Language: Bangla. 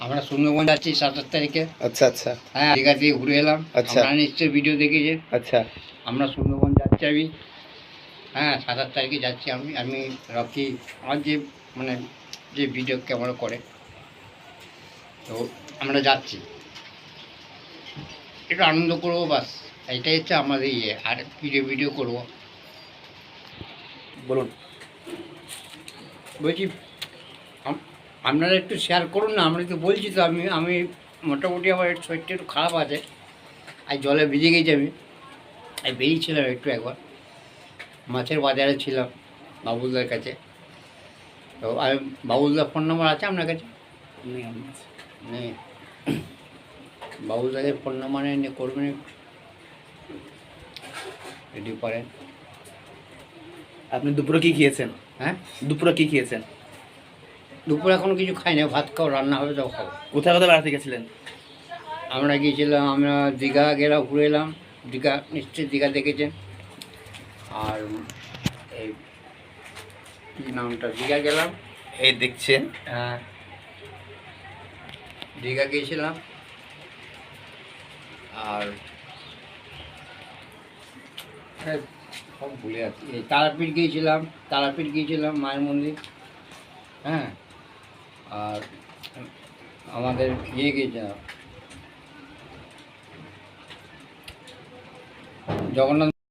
আমরা সুন্দরবন যাচ্ছি 27 তারিখে। আচ্ছা আচ্ছা। হ্যাঁ, দীঘা থেকে ঘুরে এলাম। আচ্ছা। আপনারা নিশ্চয়ই ভিডিও দেখেছেন। আচ্ছা। আমরা সুন্দরবন যাচ্ছি আমি। হ্যাঁ, 27 তারিখে যাচ্ছি আমি রকি, আমার যে মানে যে ভিডিও ক্যামেরা করে, তো আমরা যাচ্ছি, একটু আনন্দ করবো, বাস এইটাই হচ্ছে আমাদের ইয়ে। আর ভিডিও করবো। বলুন। বলছি আপনারা একটু শেয়ার করুন না। আমরা তো বলছি তো, আমি মোটামুটি আমার শরীরটা একটু খারাপ আছে। আর জলে ভিজে গেছি আমি। আর বেরিয়েছিলাম একটু একবার, মাছের বাজারে ছিলাম বাবুলদার কাছে। তো আমি, বাবুলদার ফোন নাম্বার আছে আপনার কাছে? নেই। বাবুলদাদের ফোন নাম্বার নিয়ে করবেন একটু, যদি পারেন। আপনি দুপুরে কি খেয়েছেন? হ্যাঁ, দুপুরে কি খেয়েছেন? দুপুরে এখনো কিছু খাই না, ভাত খাও, রান্না হবে তো খাবো। কোথায় কোথায় বেড়াতে গেছিলেন? আমরা গিয়েছিলাম, আমরা দীঘা গেলাম, ঘুরে এলাম। দীঘা নিশ্চয়ই দীঘা দেখেছেন। আর এই কী নামটা, দীঘা গেলাম। এই দেখছেন। হ্যাঁ, দীঘা গিয়েছিলাম। আর হ্যাঁ, সব ভুলে যাচ্ছি। এই তারাপীঠ গিয়েছিলাম, মায়ের মন্দির। হ্যাঁ, আর আমাদের ইয়ে গিয়েছিলাম, জগন্নাথ